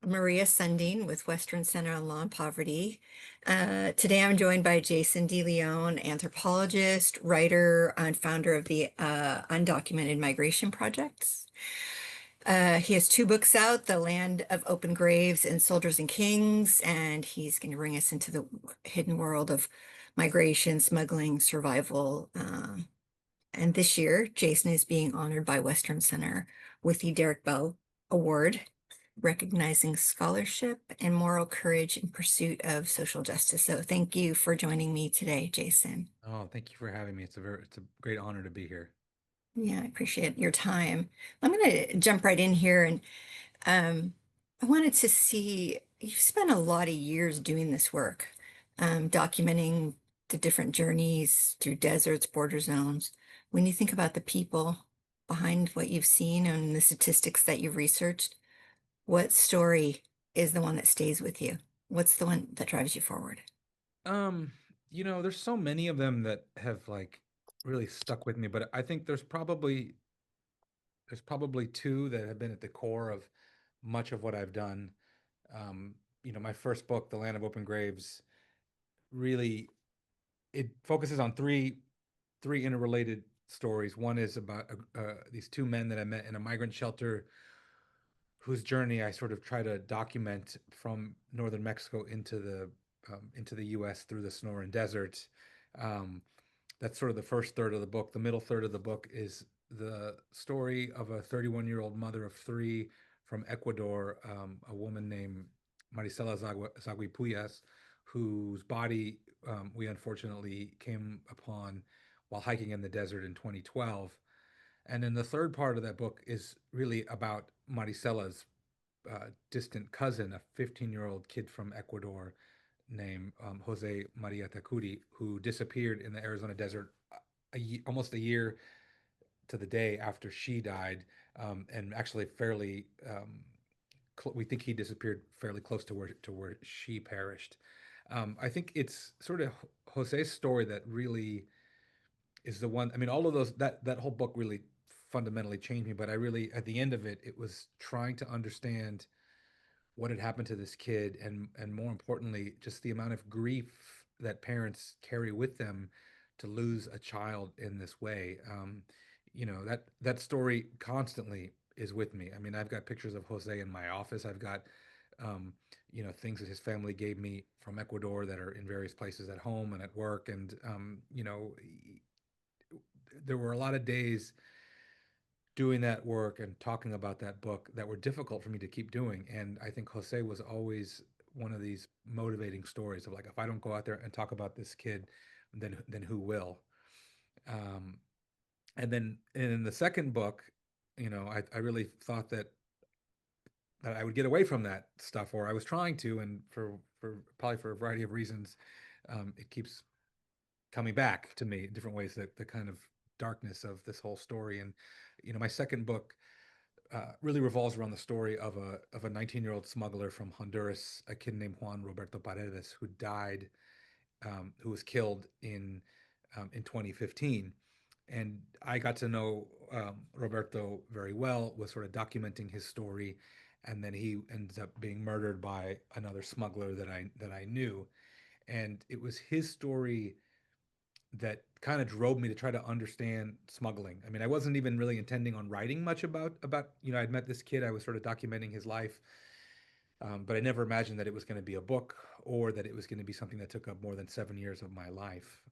Maria Sundin with Western Center on Law and Poverty. Today I'm joined by Jason León, anthropologist, writer, and founder of the Undocumented Migration Projects. He has two books out, The Land of Open Graves and Soldiers and Kings, and he's going to bring us into the hidden world of migration, smuggling, survival. And this year, Jason is being honored by Western Center with the Derrick Bell Award, recognizing scholarship and moral courage in pursuit of social justice. So thank you for joining me today, Jason. Oh, thank you for having me. It's a great honor to be here. Yeah, I appreciate your time. I'm going to jump right in here and um, I wanted to see, you've spent a lot of years doing this work, documenting the different journeys through deserts, border zones. When you think about the people behind what you've seen and the statistics that you've researched, what story is the one that stays with you? What's the one that drives you forward? Um, there's so many of them that have really stuck with me, but I think there's probably two that have been at the core of much of what I've done. My first book, The Land of Open Graves, really it focuses on three interrelated stories. One is about these two men that I met in a migrant shelter whose journey I sort of try to document from northern Mexico into the U.S. through the Sonoran Desert. Um, that's sort of the first third of the book. The middle third of the book is the story of a 31-year-old mother of three from Ecuador, a woman named Maricela Zaguipuyas, whose body we unfortunately came upon while hiking in the desert in 2012. And then the third part of that book is really about Maricela's distant cousin, a 15-year-old kid from Ecuador named Jose Maria Tacuri, who disappeared in the Arizona desert almost a year to the day after she died, and actually fairly. We think he disappeared fairly close to where she perished. I think it's sort of Jose's story that really is the one. I mean, all of those that whole book really fundamentally changed me. But I really, at the end of it, it was trying to understand what had happened to this kid, and more importantly, just the amount of grief that parents carry with them to lose a child in this way. That story constantly is with me. I mean, I've got pictures of Jose in my office. I've got things that his family gave me from Ecuador that are in various places at home and at work. And there were a lot of days doing that work and talking about that book that were difficult for me to keep doing. And I think Jose was always one of these motivating stories of like, if I don't go out there and talk about this kid, then who will? Um, and then in the second book, I really thought that I would get away from that stuff, or I was trying to, and for probably for a variety of reasons, it keeps coming back to me in different ways, that the kind of darkness of this whole story. And my second book really revolves around the story of a 19-year-old smuggler from Honduras, a kid named Juan Roberto Paredes, who died, who was killed in 2015. And I got to know Roberto very well, was sort of documenting his story, and then he ends up being murdered by another smuggler that I knew, and it was his story that kind of drove me to try to understand smuggling. I mean, I wasn't even really intending on writing much about I'd met this kid, I was sort of documenting his life, but I never imagined that it was going to be a book, or that it was going to be something that took up more than 7 years of my life.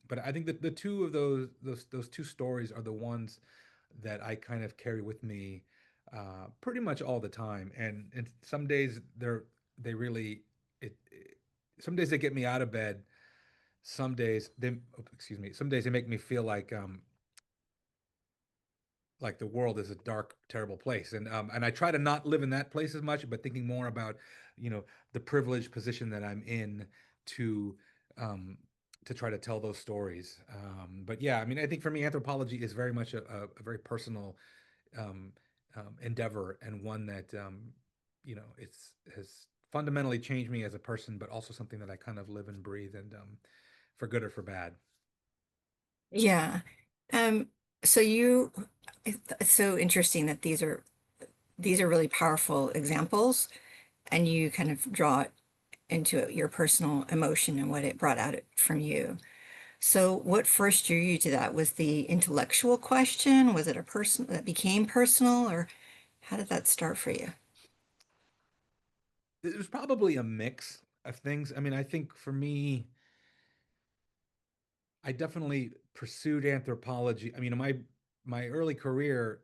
But I think that the two of those two stories are the ones that I kind of carry with me pretty much all the time. And some days they really some days they get me out of bed. Some days they, oh, excuse me, some days they make me feel like the world is a dark, terrible place. And I try to not live in that place as much, but thinking more about, you know, the privileged position that I'm in to um to try to tell those stories. But yeah, I mean, I think for me, anthropology is very much a very personal um, endeavor, and one that it's has fundamentally changed me as a person, but also something that I kind of live and breathe, and for good or for bad. Yeah. Um, so you, it's so interesting that these are these are really powerful examples, and you kind of draw it into your personal emotion and what it brought out from you. So, what first drew you to that? Was the intellectual question? Was it a person that became personal, or how did that start for you? It was probably a mix of things. I mean, I think for me, I definitely pursued anthropology. I mean, my early career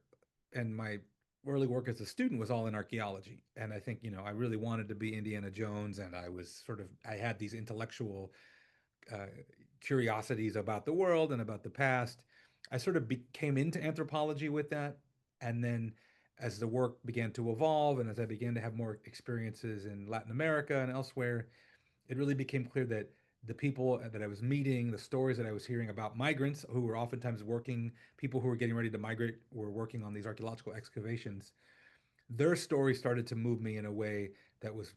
and my early work as a student was all in archaeology. And I think, I really wanted to be Indiana Jones, and I had these intellectual uh, curiosities about the world and about the past. I sort of came into anthropology with that. And then as the work began to evolve and as I began to have more experiences in Latin America and elsewhere, it really became clear that the people that I was meeting, the stories that I was hearing about migrants who were oftentimes working, people who were getting ready to migrate, were working on these archaeological excavations. Their stories started to move me in a way that was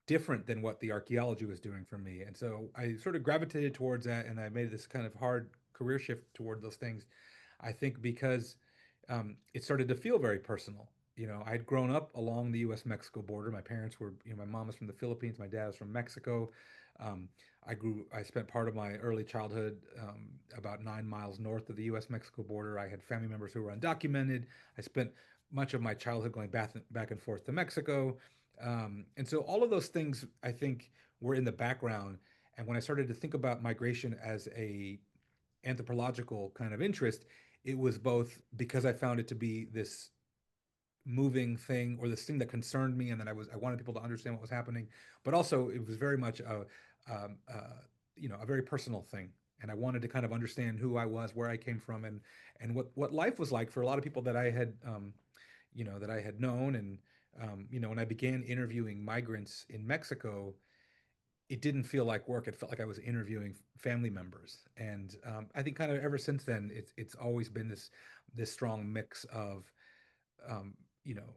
different than what the archaeology was doing for me. And so I sort of gravitated towards that, and I made this kind of hard career shift toward those things. I think because it started to feel very personal. I'd grown up along the U.S. Mexico border. My parents were, my mom was from the Philippines, my dad was from Mexico. Um, I spent part of my early childhood about 9 miles north of the U.S. Mexico border. I had family members who were undocumented. I spent much of my childhood going back and forth to Mexico. And so all of those things, I think, were in the background. And when I started to think about migration as a anthropological kind of interest, it was both because I found it to be this moving thing, or this thing that concerned me, and that I wanted people to understand what was happening, but also it was very much a very personal thing, and I wanted to kind of understand who I was, where I came from, and what life was like for a lot of people that I had known. And when I began interviewing migrants in Mexico, it didn't feel like work. It felt like I was interviewing family members. And I think kind of ever since then, it's always been this strong mix of um, you know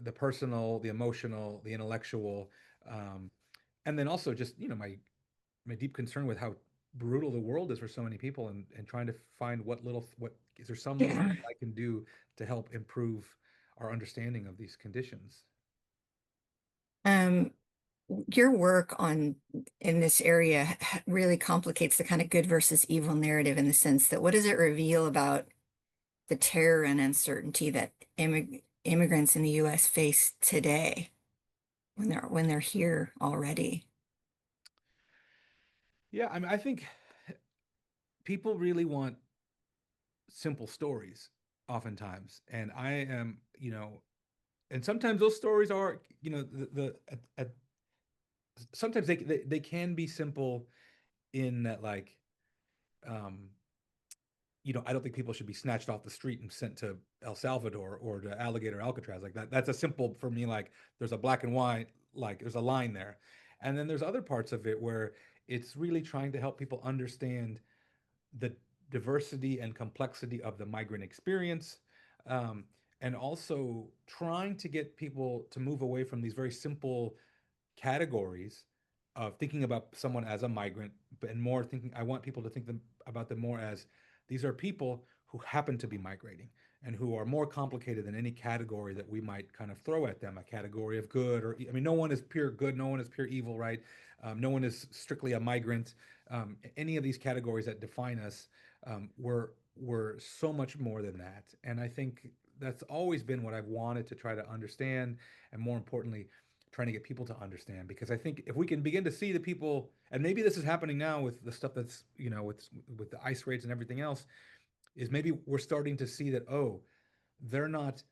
the personal, the emotional, the intellectual, um, and then also just my deep concern with how brutal the world is for so many people, and trying to find what is there some little Yeah. thing I can do to help improve our understanding of these conditions. Um, your work on in this area really complicates the kind of good versus evil narrative in the sense that what does it reveal about the terror and uncertainty that immigrants in the US face today when they're here already? Yeah, I mean, I think people really want simple stories oftentimes, and I am, and sometimes those stories are, sometimes they can be simple in that, like, um I don't think people should be snatched off the street and sent to El Salvador or to Alligator Alcatraz. Like that's a simple for me. Like there's a black and white, like there's a line there, and then there's other parts of it where it's really trying to help people understand the diversity and complexity of the migrant experience, um, and also trying to get people to move away from these very simple categories of thinking about someone as a migrant, and more thinking, I want people to about them more as these are people who happen to be migrating and who are more complicated than any category that we might kind of throw at them, a category of good or, I mean, no one is pure good, no one is pure evil, right? No one is strictly a migrant. Any of these categories that define us, were so much more than that. And I think that's always been what I've wanted to try to understand, and more importantly, trying to get people to understand. Because I think if we can begin to see the people, and maybe this is happening now with the stuff that's, with the ice raids and everything else, is maybe we're starting to see that, oh, they're not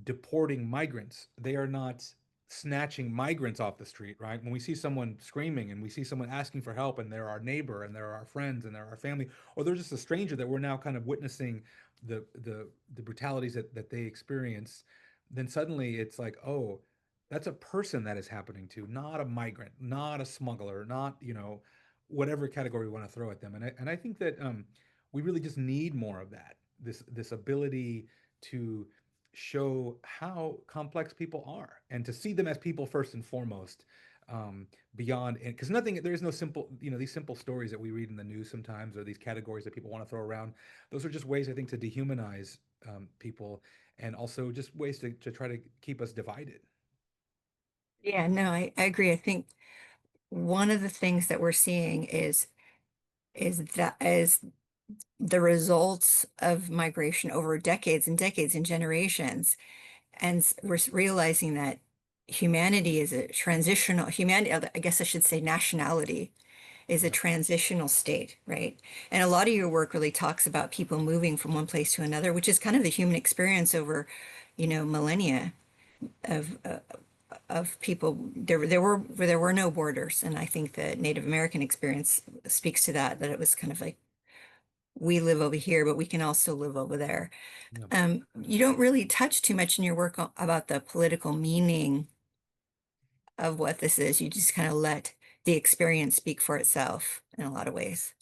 deporting migrants. They are not snatching migrants off the street, right? When we see someone screaming and we see someone asking for help, and they're our neighbor and they're our friends and they're our family, or they're just a stranger that we're now kind of witnessing the brutalities that they experience, then suddenly it's like, oh, that's a person that is happening to, not a migrant, not a smuggler, not, whatever category we want to throw at them. And I think that we really just need more of that. This ability to show how complex people are, and to see them as people first and foremost, beyond, and because nothing, there is no simple, these simple stories that we read in the news sometimes, or these categories that people want to throw around. Those are just ways, I think, to dehumanize people, and also just ways to try to keep us divided. Yeah, no, I agree. I think one of the things that we're seeing is the results of migration over decades and decades and generations. And we're realizing that humanity is a transitional humanity, I guess I should say nationality is a Yeah. transitional state, right? And a lot of your work really talks about people moving from one place to another, which is kind of the human experience over, millennia of people. There were no borders, and I think the Native American experience speaks to that. That it was kind of like we live over here, but we can also live over there. Yeah. You don't really touch too much in your work about the political meaning of what this is. You just kind of let the experience speak for itself in a lot of ways.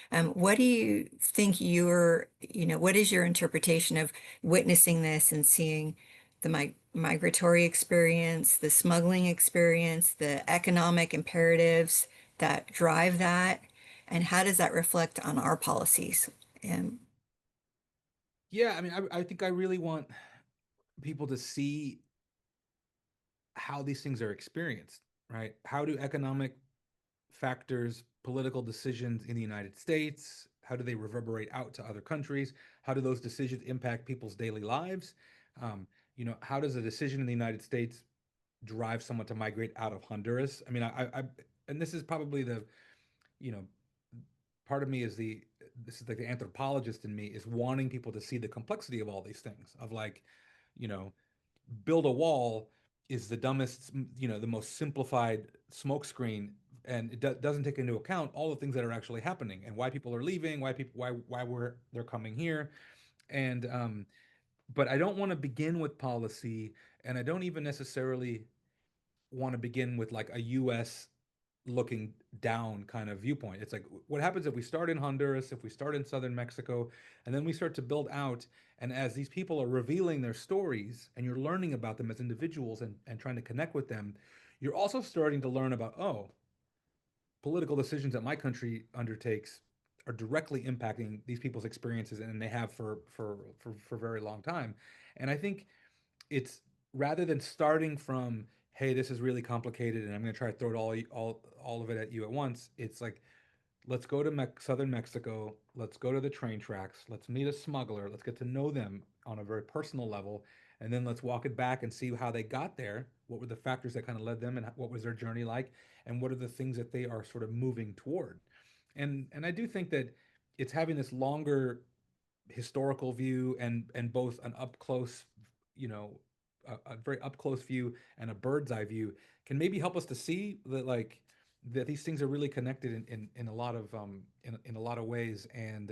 What do you think what is your interpretation of witnessing this and seeing the migratory experience, the smuggling experience, the economic imperatives that drive that, and how does that reflect on our policies? Um, Yeah, I mean, I think I really want people to see how these things are experienced, right? How do economic factors, political decisions in the United States, how do they reverberate out to other countries? How do those decisions impact people's daily lives? How does a decision in the United States drive someone to migrate out of Honduras? I mean, and this is probably the, you know, part of me is this is like the anthropologist in me is wanting people to see the complexity of all these things of like, you know, build a wall is the dumbest, the most simplified smokescreen, and it doesn't take into account all the things that are actually happening and why people are leaving, why they're coming here, and but I don't want to begin with policy, and I don't even necessarily want to begin with like a U.S. looking down kind of viewpoint. It's like, what happens if we start in Honduras, if we start in southern Mexico, and then we start to build out? And as these people are revealing their stories and you're learning about them as individuals and trying to connect with them, you're also starting to learn about, oh, political decisions that my country undertakes are directly impacting these people's experiences, and they have for a very long time. And I think it's rather than starting from, hey, this is really complicated and I'm going to try to throw it all of it at you at once. It's like, let's go to southern Mexico, let's go to the train tracks, let's meet a smuggler, let's get to know them on a very personal level, and then let's walk it back and see how they got there, what were the factors that kind of led them, and what was their journey like, and what are the things that they are sort of moving toward. And I do think that it's having this longer historical view and both an up close, you know, a very up close view and a bird's eye view can maybe help us to see that like that these things are really connected in a lot of in a lot of ways. And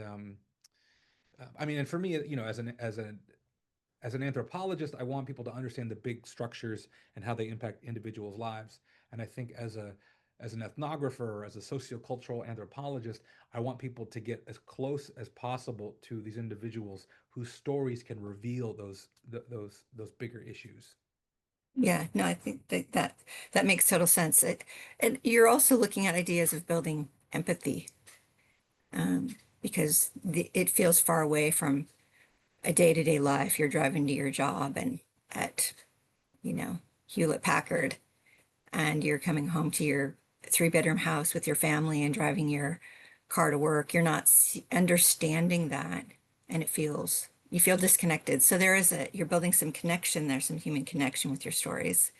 I mean, and for me, as an anthropologist, I want people to understand the big structures and how they impact individuals' lives. And I think as an ethnographer, as a sociocultural anthropologist, I want people to get as close as possible to these individuals whose stories can reveal those bigger issues. yeah, no, I think that makes total sense. And you're also looking at ideas of building empathy, because it feels far away from a day-to-day life. You're driving to your job and at, Hewlett Packard, and you're coming home to your three-bedroom house with your family and driving your car to work. You're not understanding that, and you feel disconnected. So you're building some connection there, some human connection with your stories.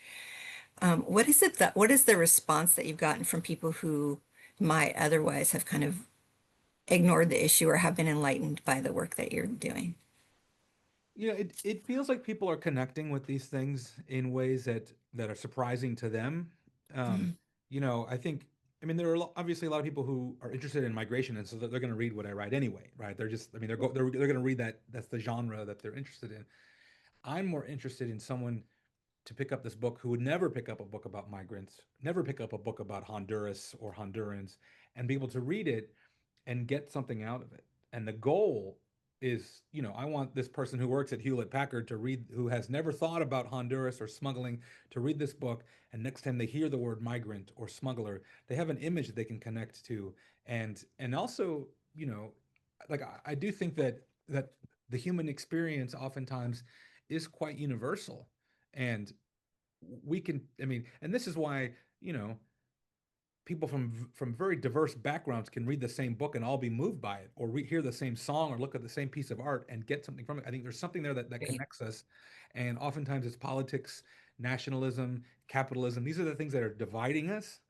What is the response that you've gotten from people who might otherwise have kind of ignored the issue or have been enlightened by the work that you're doing? It feels like people are connecting with these things in ways that are surprising to them. Um, Mhm. I think, I mean, there are obviously a lot of people who are interested in migration, and so they're going to read what I write anyway, right? They're just, I mean, they're going to read that. That's the genre that they're interested in. I'm more interested in someone to pick up this book who would never pick up a book about migrants, never pick up a book about Honduras or Hondurans, and be able to read it and get something out of it. And the goal is, I want this person who works at Hewlett Packard to read, who has never thought about Honduras or smuggling, to read this book. And next time they hear the word migrant or smuggler, they have an image that they can connect to. And also, like I do think that the human experience oftentimes is quite universal. And we can, I mean, and this is why, you know, people from very diverse backgrounds can read the same book and all be moved by it, or hear the same song or look at the same piece of art and get something from it. I think there's something there that Right. connects us. And oftentimes it's politics, nationalism, capitalism. These are the things that are dividing us.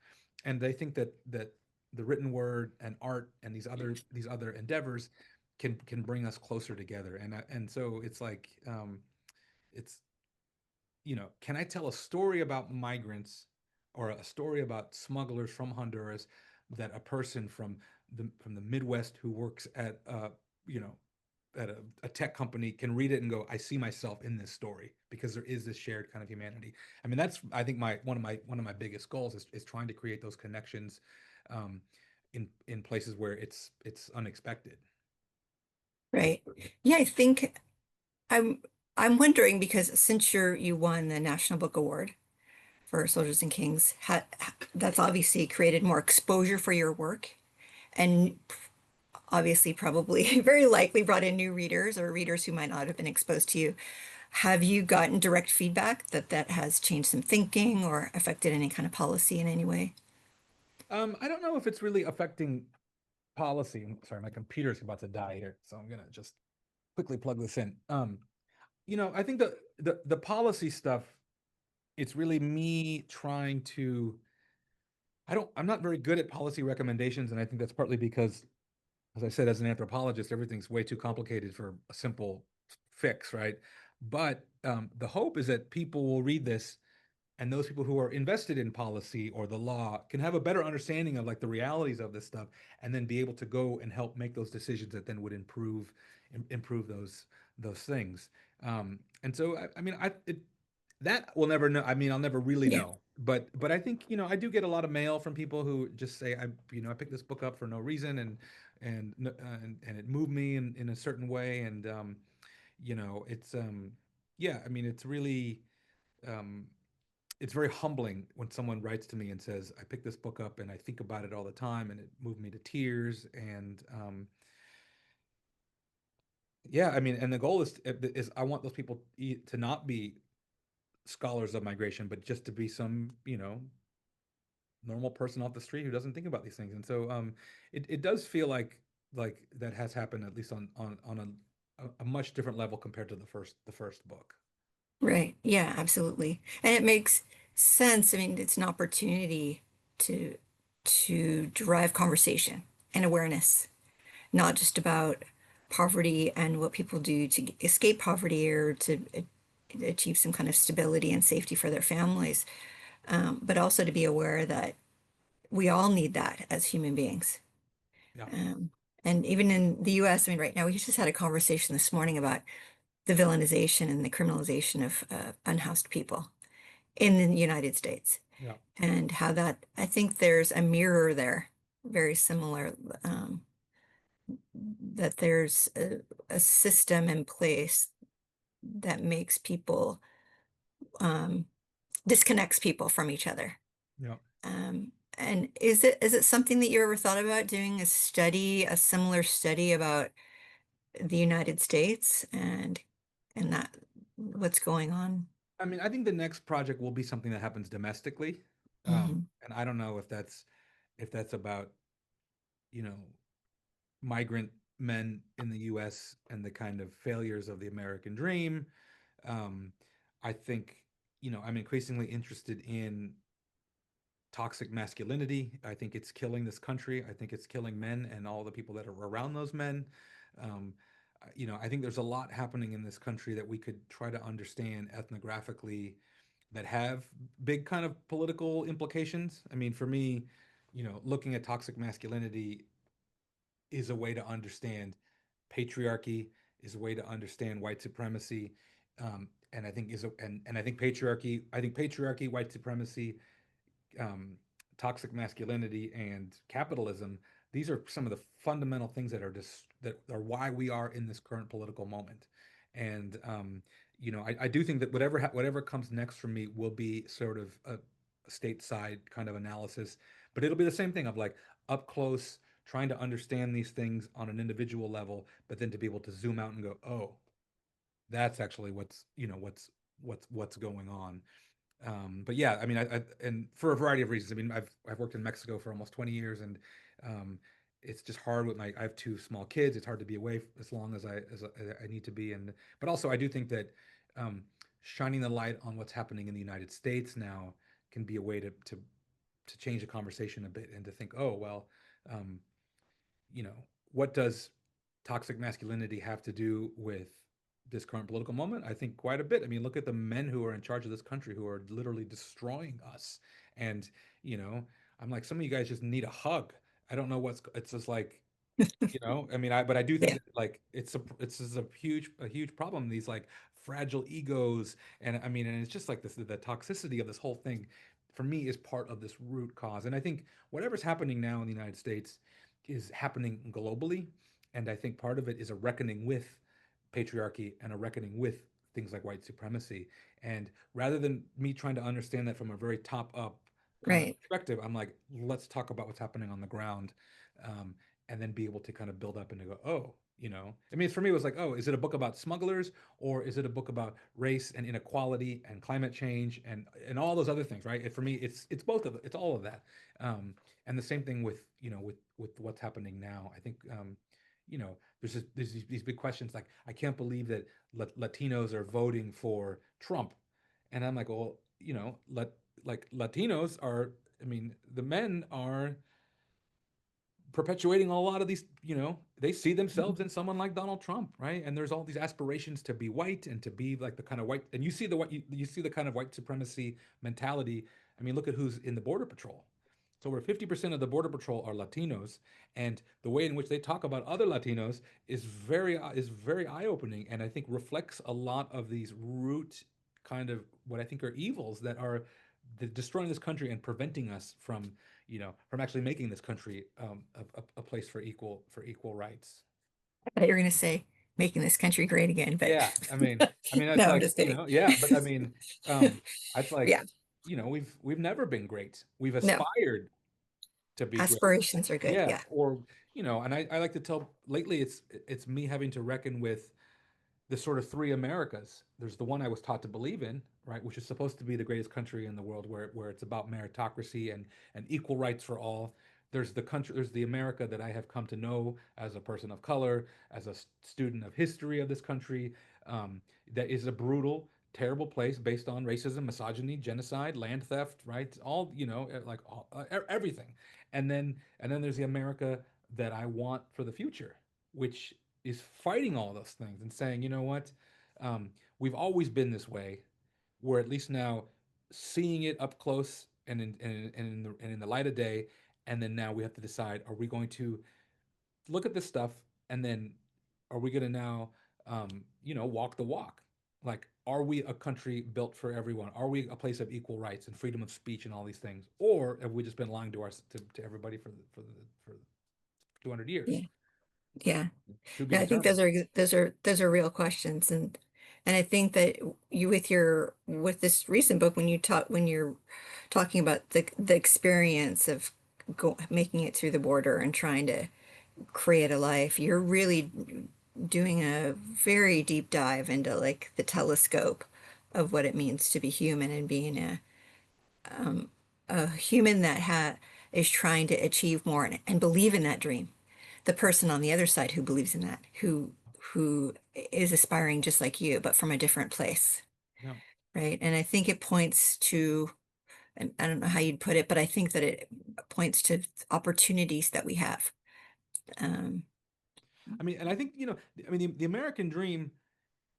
And they think that the written word and art and these other endeavors can bring us closer together. And so it's like, it's, can I tell a story about migrants or a story about smugglers from Honduras that a person from the Midwest who works at you know at a tech company can read it and go, I see myself in this story because there is this shared kind of humanity. I mean, that's, I think, my one of my biggest goals is trying to create those connections um, in places where it's unexpected. Right. Yeah, I think I'm I'm wondering because since you won the National Book Award for Soldiers and Kings, that's obviously created more exposure for your work and obviously probably very likely brought in new readers or readers who might not have been exposed to you. Have you gotten direct feedback that that has changed some thinking or affected any kind of policy in any way? I don't know if it's really affecting policy. Sorry, my computer's about to die here, so I'm gonna just quickly plug this in. I think the policy stuff, it's really me trying to. I'm not very good at policy recommendations, and I think that's partly because, as I said, as an anthropologist, everything's way too complicated for a simple fix, right? But the hope is that people will read this, and those people who are invested in policy or the law can have a better understanding of like the realities of this stuff, and then be able to go and help make those decisions that then would improve those things. And so I mean, that we'll never know. I mean, I'll never really Yeah, know. But I think, I do get a lot of mail from people who just say, I picked this book up for no reason, and it moved me in a certain way. And it's yeah, I mean, it's really um it's very humbling when someone writes to me and says, I picked this book up and I think about it all the time and it moved me to tears. And yeah, I mean, and the goal is I want those people to not be scholars of migration, but just to be some, normal person off the street who doesn't think about these things. And so it does feel like that has happened, at least on a much different level compared to the first book. right. Yeah, absolutely. And it makes sense. I mean, it's an opportunity to drive conversation and awareness, not just about poverty and what people do to escape poverty or to achieve some kind of stability and safety for their families, but also to be aware that we all need that as human beings. Yeah. Um, and even in the US, I mean, right now, we just had a conversation this morning about the villainization and the criminalization of unhoused people in the United States Yeah. and how that, I think there's a mirror there, very similar, that there's a system in place that makes people, um, disconnects people from each other. Yeah. And is it something that you ever thought about doing a similar study about the United States and that what's going on? I mean, I think the next project will be something that happens domestically. Mhm. And I don't know if that's about, you know, migrant men in the US and the kind of failures of the American dream. Um, I think, I'm increasingly interested in toxic masculinity. I think it's killing this country. I think it's killing men and all the people that are around those men. Um, I think there's a lot happening in this country that we could try to understand ethnographically that have big kind of political implications. I mean, for me, looking at toxic masculinity is a way to understand patriarchy, is a way to understand white supremacy, and I think and I think patriarchy, white supremacy, um, toxic masculinity, and capitalism. These are some of the fundamental things that are why we are in this current political moment. And I do think that whatever comes next for me will be sort of a stateside kind of analysis, but it'll be the same thing of like up close, trying to understand these things on an individual level, but then to be able to zoom out and go, oh, that's actually what's going on. But yeah, I mean, and for a variety of reasons. I mean, I've worked in Mexico for almost 20 years, and um, it's just hard with my. I have two small kids. It's hard to be away as long as I need to be, and but also I do think that um, shining the light on what's happening in the United States now can be a way to change the conversation a bit and to think, oh well, um, you know, what does toxic masculinity have to do with this current political moment? I think quite a bit. I mean, look at the men who are in charge of this country who are literally destroying us. And, you know, I'm like, some of you guys just need a hug. I don't know it's just like, I mean, but I do think Yeah, that like it's just a huge problem. These like fragile egos, and I mean, and it's just like this the toxicity of this whole thing, for me, is part of this root cause. And I think whatever's happening now in the United States is happening globally, and I think part of it is a reckoning with patriarchy and a reckoning with things like white supremacy. And rather than me trying to understand that from a very top up kind of right. perspective, I'm like, let's talk about what's happening on the ground. Um, and then be able to kind of build up and to go, oh, I mean, for me, it was like, oh, is it a book about smugglers or is it a book about race and inequality and climate change and all those other things, right? For me, it's both of it. It's all of that. And the same thing with with what's happening now. I think there's these big questions like I can't believe that Latinos are voting for Trump, and I'm like, well, like Latinos are. I mean, the men are perpetuating a lot of these, they see themselves in someone like Donald Trump, right? And there's all these aspirations to be white and to be like the kind of white, and you see the what you see the kind of white supremacy mentality. I mean, look at who's in the Border Patrol. So over 50% of the Border Patrol are Latinos, and the way in which they talk about other Latinos is very eye-opening, and I think reflects a lot of these root kind of what I think are evils that are destroying this country and preventing us from actually making this country a place for equal rights. I thought you were going to say making this country great again, but Yeah, I mean, it's no, I'm like, just kidding. yeah, but I mean, it's like, Yeah, we've never been great. We've no, aspired to be great. aspirations are good. Yeah, Yeah, or and I like to tell lately it's me having to reckon with the sort of three Americas. There's the one I was taught to believe in, right, which is supposed to be the greatest country in the world, where it's about meritocracy and equal rights for all. There's the America that I have come to know as a person of color, as a student of history of this country, that is a brutal, terrible place based on racism, misogyny, genocide, land theft, right? All like everything. And then there's the America that I want for the future, which is fighting all those things and saying, you know what, um, we've always been this way. We're at least now seeing it up close and in the light of day. And then now we have to decide: are we going to look at this stuff, and then are we going to now, walk the walk? Like, are we a country built for everyone? Are we a place of equal rights and freedom of speech and all these things, or have we just been lying to everybody for 200 years? yeah, yeah. To be Yeah, I think determined. those are real questions, and I think that you with this recent book when you're talking about the experience of making it through the border and trying to create a life, you're really doing a very deep dive into like the telescope of what it means to be human and being a human that is trying to achieve more and believe in that dream. The person on the other side who believes in that, who is aspiring just like you, but from a different place, Yeah. right? And I think it points to, and I don't know how you'd put it, but I think that it points to opportunities that we have. Um, I mean, and I think, I mean, the American dream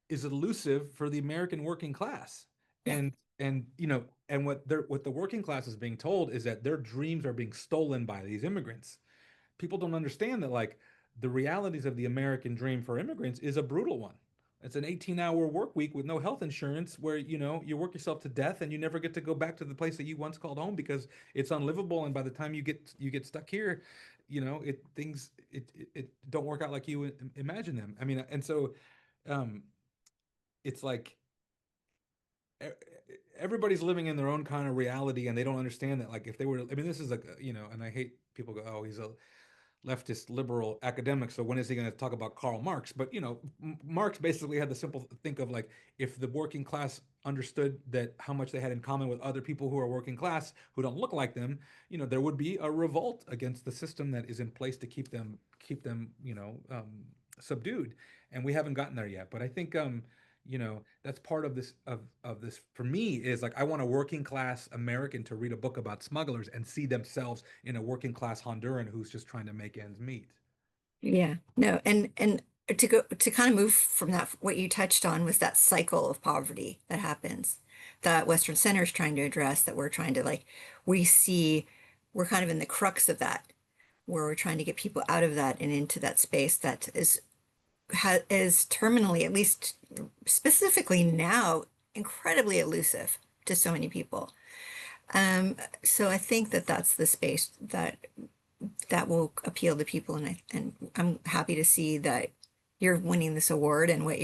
is elusive for the American working class. yeah, And what the working class is being told is that their dreams are being stolen by these immigrants. People don't understand that like the realities of the American dream for immigrants is a brutal one. It's an 18-hour work week with no health insurance where you work yourself to death and you never get to go back to the place that you once called home because it's unlivable, and by the time you get stuck here, it don't work out like you imagine them. I mean, and so um it's like e- everybody's living in their own kind of reality, and they don't understand that like if they were, I mean, this is like, and I hate people go, oh, he's a leftist liberal academic. So when is he going to talk about Karl Marx? But Marx basically had the simple think of like, if the working class understood that how much they had in common with other people who are working class who don't look like them, there would be a revolt against the system that is in place to keep them subdued. And we haven't gotten there yet. But I think that's part of this for me is like I want a working class American to read a book about smugglers and see themselves in a working class Honduran who's just trying to make ends meet. Yeah, no, and to go to kind of move from that, what you touched on was that cycle of poverty that happens that Western Center is trying to address, that we're trying to like, we see we're kind of in the crux of that, where we're trying to get people out of that and into that space that is terminally, at least specifically now, incredibly elusive to so many people. So I think that that's the space that will appeal to people, and I'm happy to see that you're winning this award and what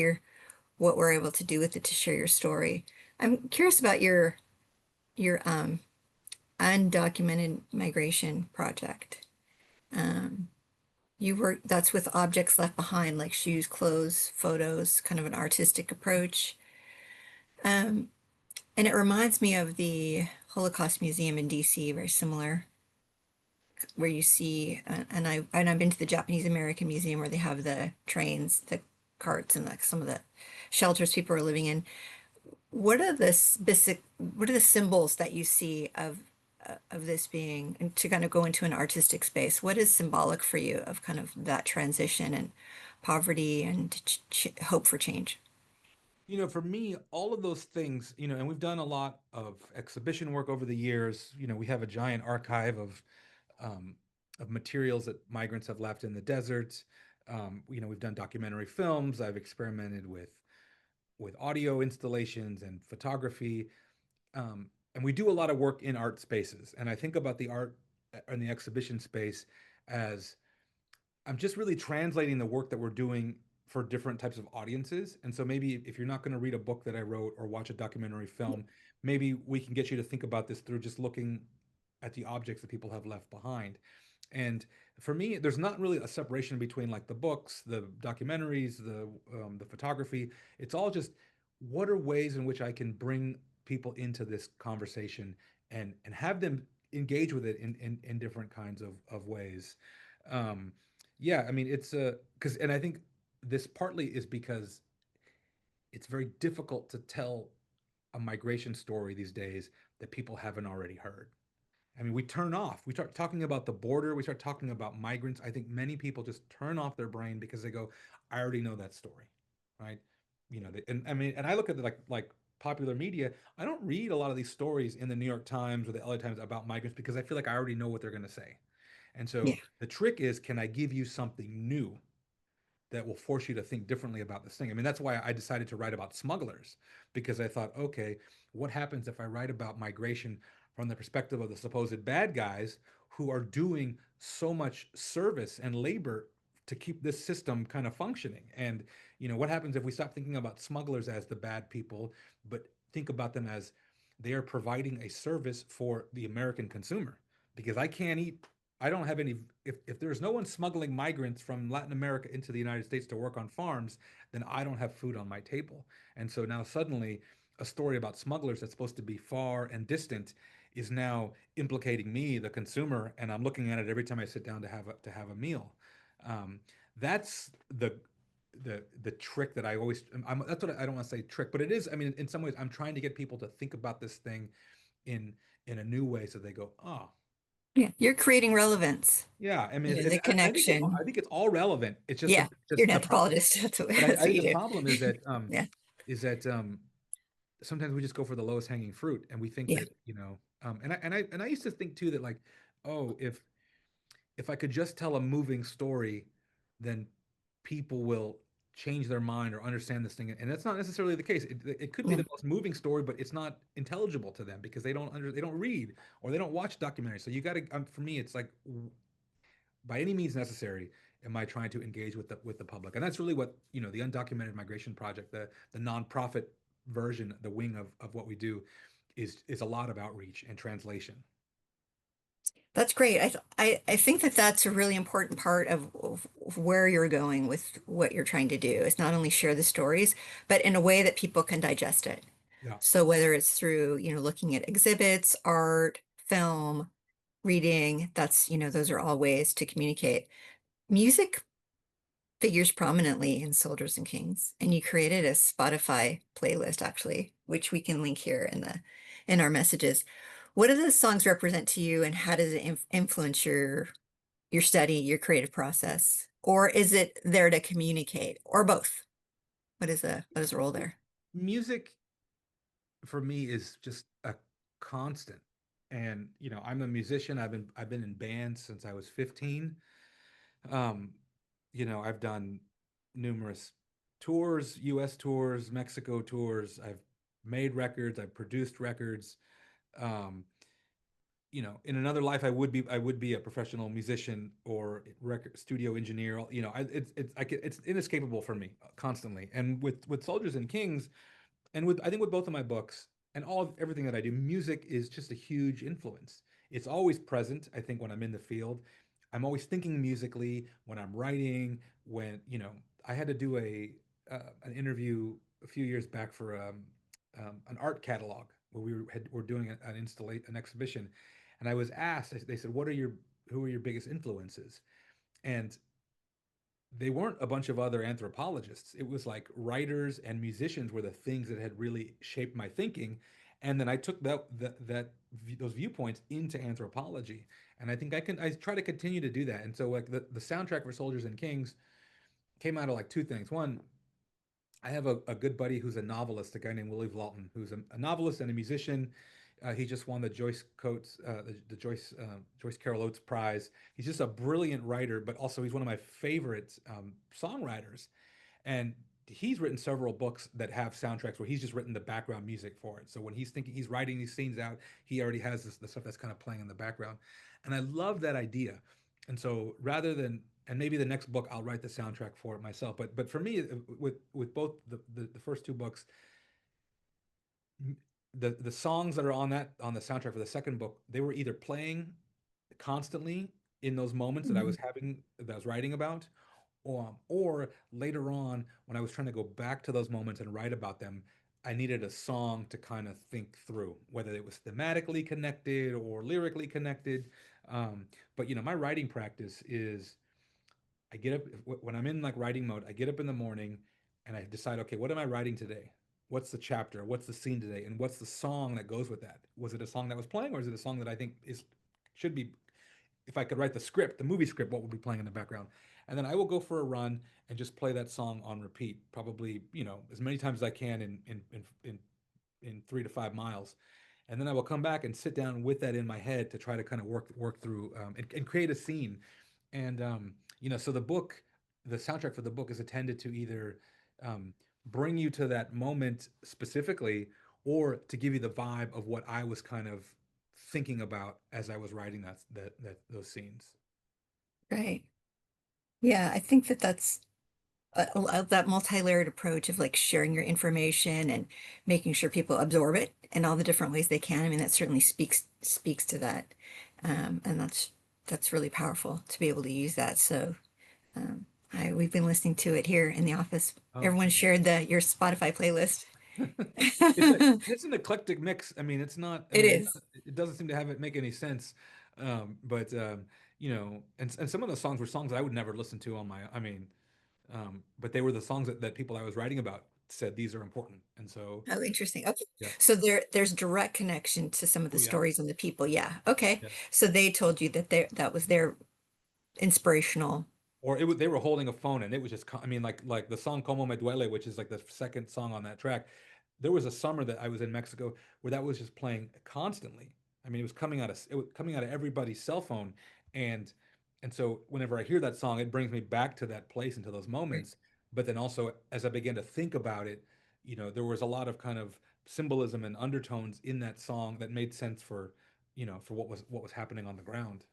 we're able to do with it to share your story. I'm curious about your undocumented migration project. Um, you work that's with objects left behind, like shoes, clothes, photos, kind of an artistic approach. Um, and it reminds me of the Holocaust Museum in DC, very similar, where you see, and I've been to the Japanese American Museum where they have the trains, the carts, and like some of the shelters people are living in. What are the symbols that you see of this being, and to kind of go into an artistic space? What is symbolic for you of kind of that transition and poverty and ch hope for change? For me, all of those things, and we've done a lot of exhibition work over the years. We have a giant archive um, of materials that migrants have left in the desert. We've done documentary films. I've experimented with audio installations and photography, and we do a lot of work in art spaces. And I think about the art and the exhibition space as I'm just really translating the work that we're doing for different types of audiences. And so maybe if you're not going to read a book that I wrote or watch a documentary film, maybe we can get you to think about this through just looking at the objects that people have left behind. And for me, there's not really a separation between like the books, the documentaries, the photography. It's all just what are ways in which I can bring people into this conversation and have them engage with it in different kinds of ways. Um, yeah, I mean it's a because and I think this partly is because it's very difficult to tell a migration story these days that people haven't already heard. I mean, we turn off. We start talking about the border. We start talking about migrants. I think many people just turn off their brain because they go, "I already know that story," right? And I mean, and I look at like popular media. I don't read a lot of these stories in the New York Times or the LA Times about migrants because I feel like I already know what they're going to say. And Yeah. so the trick is, can I give you something new that will force you to think differently about this thing? I mean, that's why I decided to write about smugglers, because I thought, okay, what happens if I write about migration from the perspective of the supposed bad guys who are doing so much service and labor to keep this system kind of functioning? And, what happens if we stop thinking about smugglers as the bad people, but think about them as they are providing a service for the American consumer? Because I don't have any, if there's no one smuggling migrants from Latin America into the United States to work on farms, then I don't have food on my table. And so now suddenly a story about smugglers that's supposed to be far and distant is now implicating me, the consumer, and I'm looking at it every time I sit down to have a meal. Um, that's the trick that I always, that's what I don't want to say trick, but it is. I mean, in some ways, I'm trying to get people to think about this thing in in a new way, so they go, oh, Yeah, you're creating relevance, yeah, I mean, you know, the I connection. think it's all relevant. It's just Yeah, you're an the problem. anthropologist. But That's I what think you the do. problem is that Yeah, sometimes we just go for the lowest hanging fruit, and we think yeah, that and I used to think too that like, oh, if I could just tell a moving story, then people will change their mind or understand this thing. And that's not necessarily the case. It could be yeah. the most moving story, but it's not intelligible to them because they don't read or they don't watch documentaries. So you got to for me, it's like by any means necessary am I trying to engage with the public, and that's really what the Undocumented Migration Project, the nonprofit version, the wing of what we do, is a lot of outreach and translation. That's great. I think that that's a really important part of where you're going with what you're trying to do is not only share the stories, but in a way that people can digest it. Yeah. So whether it's through, looking at exhibits, art, film, reading, those are all ways to communicate. Music figures prominently in Soldiers and Kings, and you created a Spotify playlist actually, which we can link here in our messages. What do those songs represent to you, and how does it influence your study, your creative process? Or is it there to communicate, or both? What is the role there? Music for me is just a constant. And I'm a musician. I've been in bands since I was 15. Um, I've done numerous tours, US tours, Mexico tours. I've made records, I've produced records. Um, in another life, I would be a professional musician or record studio engineer. It's inescapable for me constantly. And with Soldiers and Kings, and with I think with both of my books and everything that I do, music is just a huge influence. It's always present. I think when I'm in the field, I'm always thinking musically when I'm writing. When I had to do an interview a few years back for an art catalog where we're doing an exhibition, and I was asked. They said, who are your biggest influences?" And they weren't a bunch of other anthropologists. It was like writers and musicians were the things that had really shaped my thinking. And then I took those viewpoints into anthropology. And I try to continue to do that. And so like the soundtrack for Soldiers and Kings came out of like two things. One, I have a good buddy who's a novelist, a guy named Willie Vlaughton, who's a novelist and a musician. He just won the Joyce Coates, the Joyce Carol Oates Prize. He's just a brilliant writer, but also he's one of my favorite songwriters. And he's written several books that have soundtracks where he's just written the background music for it. So when he's writing these scenes out, he already has the stuff that's kind of playing in the background. And I love that idea. And so and maybe the next book I'll write the soundtrack for it myself. But for me, with both the first two books, the songs that are on the soundtrack for the second book, they were either playing constantly in those moments that Mhm. I was writing about, or later on when I was trying to go back to those moments and write about them, I needed a song to kind of think through whether it was thematically connected or lyrically connected. But my writing practice is I get up when I'm in like writing mode. I get up in the morning and I decide, okay, what am I writing today? What's the chapter? What's the scene today? And what's the song that goes with that? Was it a song that was playing, or is it a song that I think is should be? If I could write the script, the movie script, what would be playing in the background? And then I will go for a run and just play that song on repeat, probably as many times as I can in 3 to 5 miles. And then I will come back and sit down with that in my head to try to kind of work through and create a scene. And so the soundtrack for the book is intended to either um, bring you to that moment specifically, or to give you the vibe of what I was kind of thinking about as I was writing those scenes. Right. Yeah, I think that that's that multi-layered approach of like sharing your information and making sure people absorb it in all the different ways they can. I mean, that certainly speaks to that. And that's really powerful to be able to use that. So um, we've been listening to it here in the office. Oh, Everyone cool. shared your Spotify playlist. It's an eclectic mix. I mean, it's not. I It mean, is. it doesn't seem to have it make any sense. But and some of the songs were songs I would never listen to on my. I mean, but they were the songs that people I was writing about said these are important, and so Oh, interesting. Okay. yeah. So there's direct connection to some of the Oh yeah. stories and the people. Yeah. Okay. Yeah. So they told you that that was their inspirational. Or they were holding a phone and it was just I mean like the song Como Me Duele, which is like the second song on that track. There was a summer that I was in Mexico where that was just playing constantly. I mean, it was coming out of everybody's cell phone, and so whenever I hear that song, it brings me back to that place, into those moments. But then also as I began to think about it, there was a lot of kind of symbolism and undertones in that song that made sense for for what was happening on the ground.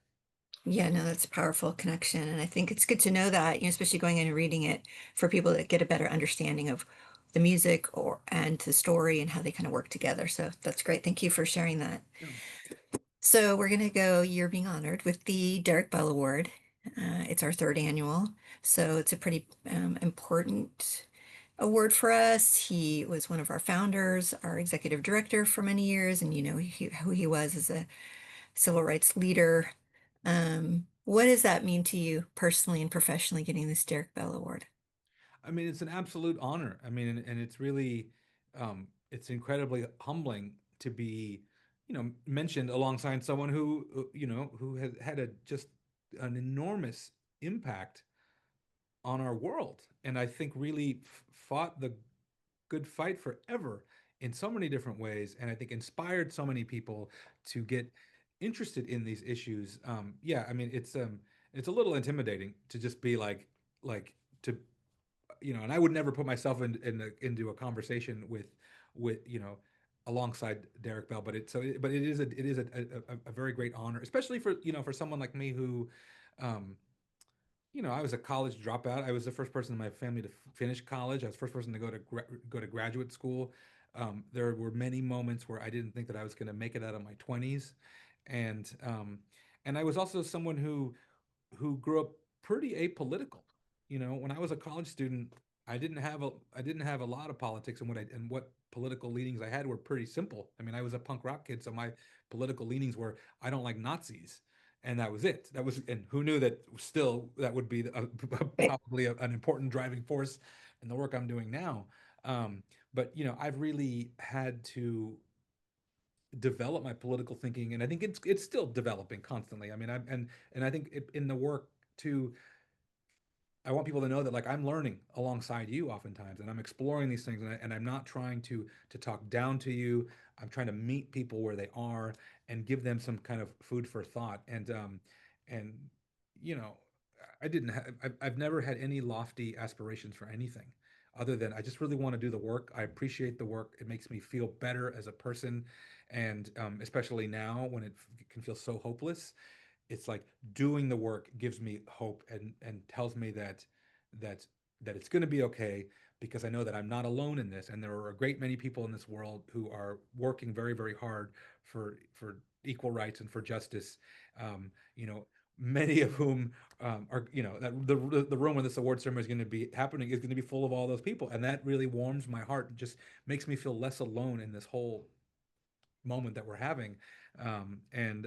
Yeah, no, that's a powerful connection. And I think it's good to know that, especially going in and reading it for people that get a better understanding of the music and the story and how they kind of work together. So that's great. Thank you for sharing that. Yeah. So we're going to go, you're being honored with the Derrick Bell Award. It's our third annual, so it's a pretty important award for us. He was one of our founders, our executive director for many years, and you know who he was as a civil rights leader. What does that mean to you personally and professionally getting this Derrick Bell Award? I mean, it's an absolute honor. I mean, and it's really, it's incredibly humbling to be, mentioned alongside someone who, who has had a just an enormous impact on our world, and I think really fought the good fight forever in so many different ways, and I think inspired so many people to get interested in these issues. Yeah, I mean, it's a little intimidating to just be like to and I would never put myself into a conversation with alongside Derek Bell, but but it is a very great honor, especially for for someone like me who, um, I was a college dropout. I was the first person in my family to finish college. I was the first person to go to graduate school. There were many moments where I didn't think that I was going to make it out of my 20s, and and I was also someone who grew up pretty apolitical. When I was a college student, I didn't have a lot of politics, and what political leanings I had were pretty simple. I mean, I was a punk rock kid, so my political leanings were I don't like Nazis, and that was it. That was, and who knew that still that would be Right. probably an important driving force in the work I'm doing now. But I've really had to develop my political thinking, and I think it's still developing constantly. I mean, and I think in the work too, I want people to know that like I'm learning alongside you oftentimes, and I'm exploring these things, and I'm not trying to talk down to you. I'm trying to meet people where they are and give them some kind of food for thought. And you know, I didn't have I've never had any lofty aspirations for anything other than I just really want to do the work. I appreciate the work. It makes me feel better as a person, and especially now when can feel so hopeless, it's like doing the work gives me hope and tells me that that it's going to be okay, because I know that I'm not alone in this, and there are a great many people in this world who are working very very hard for equal rights and for justice. You know, many of whom are that the room where this award ceremony is going to be happening is going to be full of all those people, and that really warms my heart and just makes me feel less alone in this whole moment that we're having. And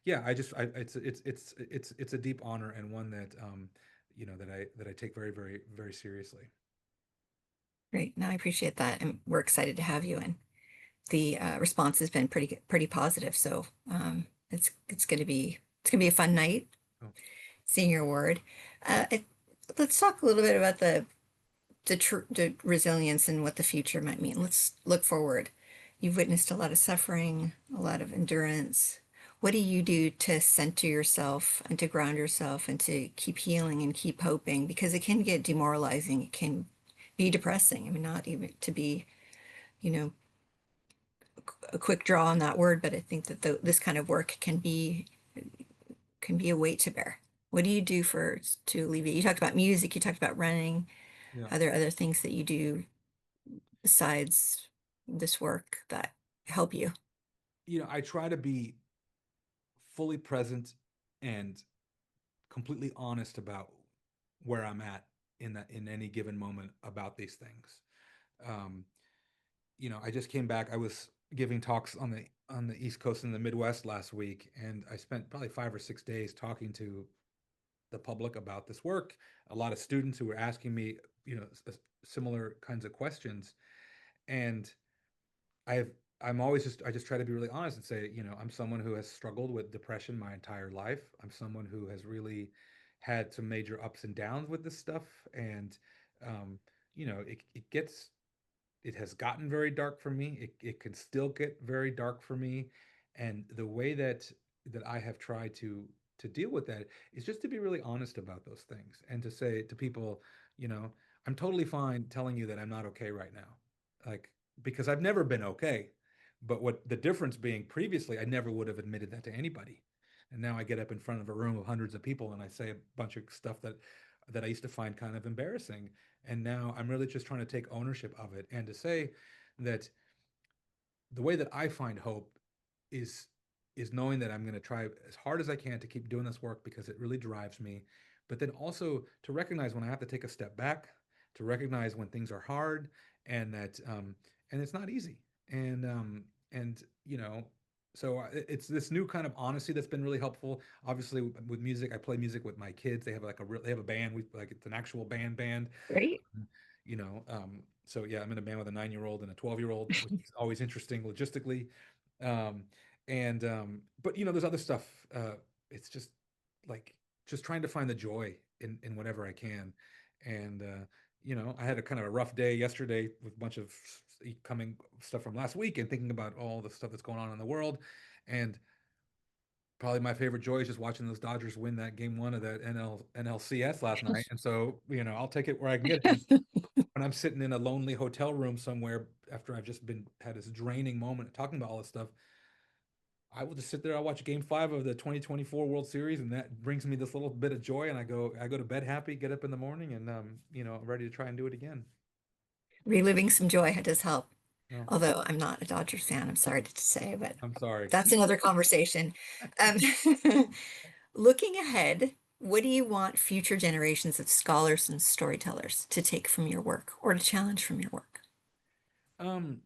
Yeah, it's a deep honor, and one that that I take very very very seriously. Great. No, I appreciate that. And we're excited to have you. And the response has been pretty positive. So it's gonna be a fun night Oh, seeing your award. Uh, it, let's talk a little bit about the resilience and what the future might mean. Let's look forward. You've witnessed a lot of suffering, a lot of endurance. What do you do to center yourself and to ground yourself and to keep healing and keep hoping? Because it can get demoralizing. It can be depressing. I mean, not even to be, you know, a quick draw on that word, but I think that this kind of work can be a weight to bear. What do you do for to alleviate? You talked about music, you talked about running. yeah. Are there other things that you do besides this work that help you? I try to be fully present and completely honest about where I'm at in any given moment about these things. Um, I just came back. I was giving talks on the East Coast and the Midwest last week, and I spent probably 5 or 6 days talking to the public about this work. A lot of students who were asking me, similar kinds of questions, and I've I just try to be really honest and say, I'm someone who has struggled with depression my entire life. I'm someone who has really had some major ups and downs with this stuff, and um, it has gotten very dark for me. It can still get very dark for me. And the way that I have tried to deal with that is just to be really honest about those things and to say to people, you know, I'm totally fine telling you that I'm not okay right now. Like, because I've never been okay. But what the difference being previously, I never would have admitted that to anybody. And now I get up in front of a room of hundreds of people and I say a bunch of stuff that I used to find kind of embarrassing, and now I'm really just trying to take ownership of it and to say that the way that I find hope is is knowing that I'm going to try as hard as I can to keep doing this work because it really drives me. But then also to recognize when I have to take a step back, to recognize when things are hard, and that and it's not easy. And you know, so it's this new kind of honesty that's been really helpful. Obviously, with music, I play music with my kids. They have like they have a band. We like it's an actual band. Great. You know, so yeah, I'm in a band with a 9-year-old and a 12-year-old, which is always interesting logistically. Um, and but you know, there's other stuff. It's just like just trying to find the joy in whatever I can. And you know, I had a kind of a rough day yesterday with a bunch of coming stuff from last week and thinking about all the stuff that's going on in the world. And probably my favorite joy is just watching those Dodgers win that game one of that NLCS last night. And so, you know, I'll take it where I can get it. And when I'm sitting in a lonely hotel room somewhere after I've just been had this draining moment talking about all this stuff, I will just sit there. I'll watch game five of the 2024 World Series, and that brings me this little bit of joy. And I go to bed happy, get up in the morning, and you know, ready to try and do it again. Reliving some joy does help. No, Although I'm not a Dodgers fan, I'm sorry to say, but I'm sorry. that's another conversation. Um, looking ahead, what do you want future generations of scholars and storytellers to take from your work or to challenge from your work? Um,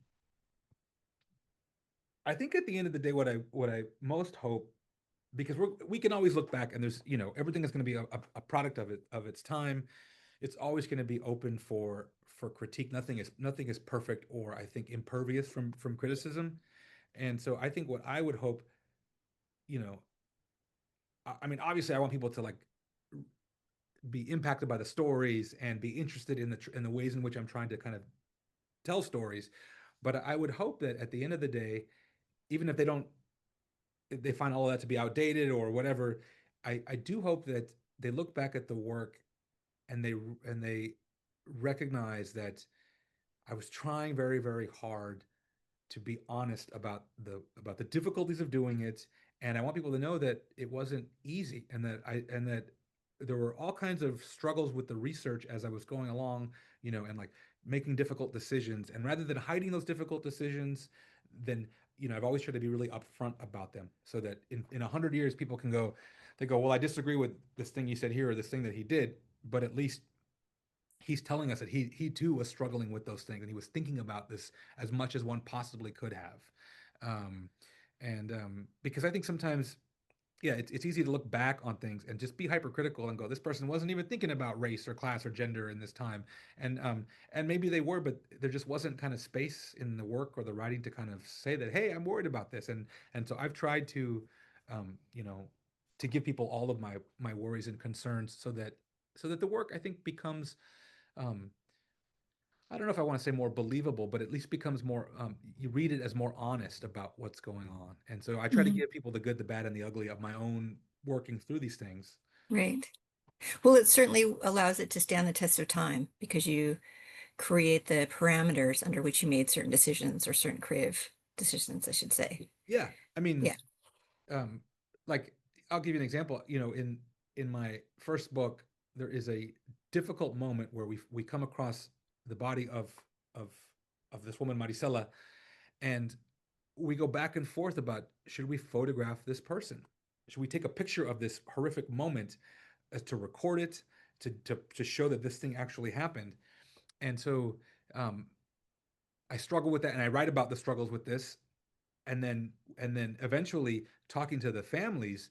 I think at the end of the day, what I most hope, because we can always look back and there's, you know, everything is going to be a product of its time. It's always going to be open for critique. Nothing is perfect or I think impervious from criticism. And so I think what I would hope, you know, I mean, obviously I want people to like be impacted by the stories and be interested in the ways in which I'm trying to kind of tell stories. But I would hope that at the end of the day, even if they don't, if they find all of that to be outdated or whatever, I do hope that they look back at the work and they recognize that I was trying very, very hard to be honest about the difficulties of doing it. And I want people to know that it wasn't easy and that there were all kinds of struggles with the research as I was going along, you know, and like making difficult decisions. And rather than hiding those difficult decisions, then you know, I've always tried to be really upfront about them so that in 100 years people can go, they go, well, I disagree with this thing you said here or this thing that he did, but at least he's telling us that he too was struggling with those things and he was thinking about this as much as one possibly could have. Um, and because I think sometimes, yeah, it's easy to look back on things and just be hypercritical and go, this person wasn't even thinking about race or class or gender in this time, and maybe they were, but there just wasn't kind of space in the work or the writing to kind of say that, hey, I'm worried about this, and so I've tried to, you know, to give people all of my worries and concerns so that the work I think becomes um, I don't know if I want to say more believable, but at least becomes more, you read it as more honest about what's going on. And so I try to Mhm. give people the good, the bad, and the ugly of my own working through these things. Right. Well, it certainly allows it to stand the test of time because you create the parameters under which you made certain decisions or certain creative decisions, I should say. Yeah. I mean, Yeah. um, like I'll give you an example. You know, in my first book, there is a difficult moment where we come across the body of of this woman, Maricela, and we go back and forth about should we photograph this person? Should we take a picture of this horrific moment as to record it, to show that this thing actually happened? And so um, I struggle with that, and I write about the struggles with this, and then eventually talking to the families,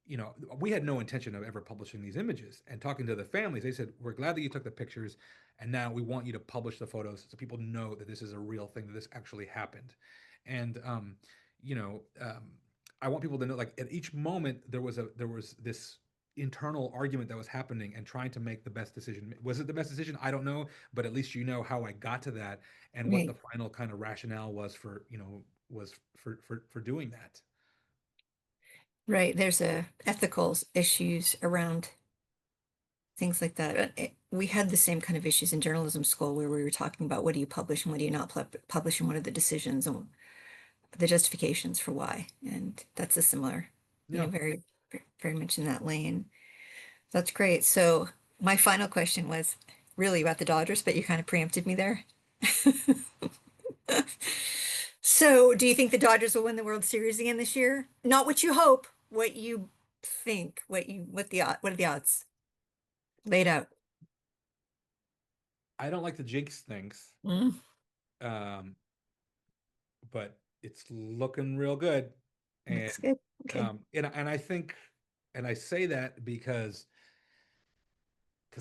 you know, we had no intention of ever publishing these images. And talking to the families, they said, we're glad that you took the pictures. And now we want you to publish the photos so people know that this is a real thing, that this actually happened. And, you know, I want people to know, like at each moment, there was this internal argument that was happening and trying to make the best decision. Was it the best decision? I don't know, but at least you know how I got to that and what the Right. final kind of rationale was for, you know, was for doing that. Right. There's a ethical issues around things like that. We had the same kind of issues in journalism school where we were talking about what do you publish and what do you not publish and what are the decisions and the justifications for why. And that's a similar, Yeah. very, very much in that lane. That's great. So my final question was really about the Dodgers, but you kind of preempted me there. So, do you think the Dodgers will win the World Series again this year? Not what you hope, what you think, what are the odds laid out? I don't like to jinx things, Mm, um, but it's looking real good. And looks good. Okay. and I think, and I say that because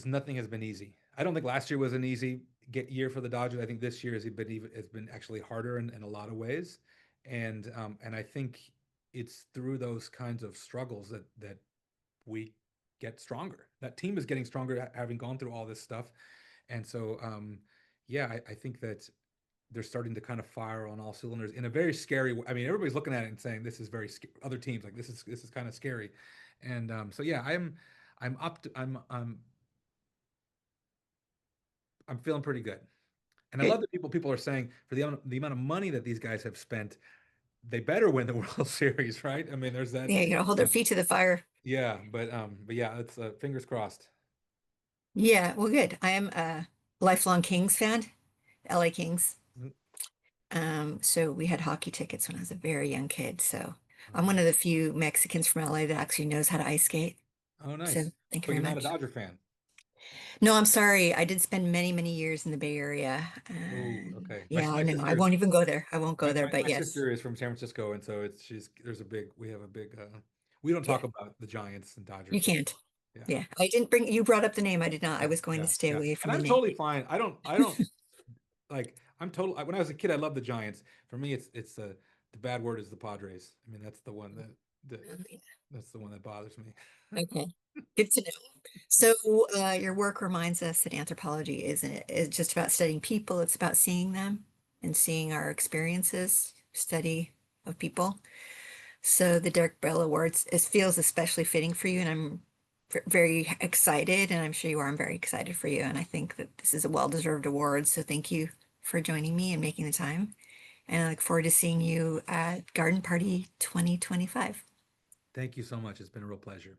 nothing has been easy. I don't think last year was an easy get year for the Dodgers. I think this year has been actually harder in a lot of ways, and I think it's through those kinds of struggles that we get stronger. That team is getting stronger having gone through all this stuff, and so yeah, I think that they're starting to kind of fire on all cylinders in a very scary way. I mean, everybody's looking at it and saying this is very other teams like this is kind of scary, and so yeah, I'm up to, I'm feeling pretty good. And I love Good. that people are saying for the amount of money that these guys have spent, they better win the World Series, right? I mean, there's that. Yeah, you gotta hold their feet to the fire. Yeah, but yeah, it's fingers crossed. Yeah, well, good. I am a lifelong Kings fan, LA Kings. Mm. So we had hockey tickets when I was a very young kid. So I'm Okay. one of the few Mexicans from LA that actually knows how to ice skate. Oh, So nice. thank you But very you're not a much. Dodger fan. No, I'm sorry. I did spend many, many years in the Bay Area. Oh, okay. Yeah, I My know. I sister's won't even go there. I won't go there, but my yes. sister is from San Francisco, and so it's she's there's a big we have a big we don't Yeah, talk about the Giants and Dodgers, you but can't. yeah, Yeah. I didn't bring, you brought up the name. I did not. I yeah, was going to yeah, stay yeah. away And from the I'm name. totally fine. I don't like I'm total. When I was a kid, I loved the Giants. For me, it's the bad word is the Padres. I mean, that's the one that Oh, that's the one that bothers me. yeah. Okay. Good to know. So, your work reminds us that anthropology is just about studying people. It's about seeing them and seeing our experiences, study of people. So the Derrick Bell Awards feels especially fitting for you, and I'm very excited, and I'm sure you are. I'm very excited for you, and I think that this is a well-deserved award. So thank you for joining me and making the time. And I look forward to seeing you at Garden Party 2025. Thank you so much. It's been a real pleasure.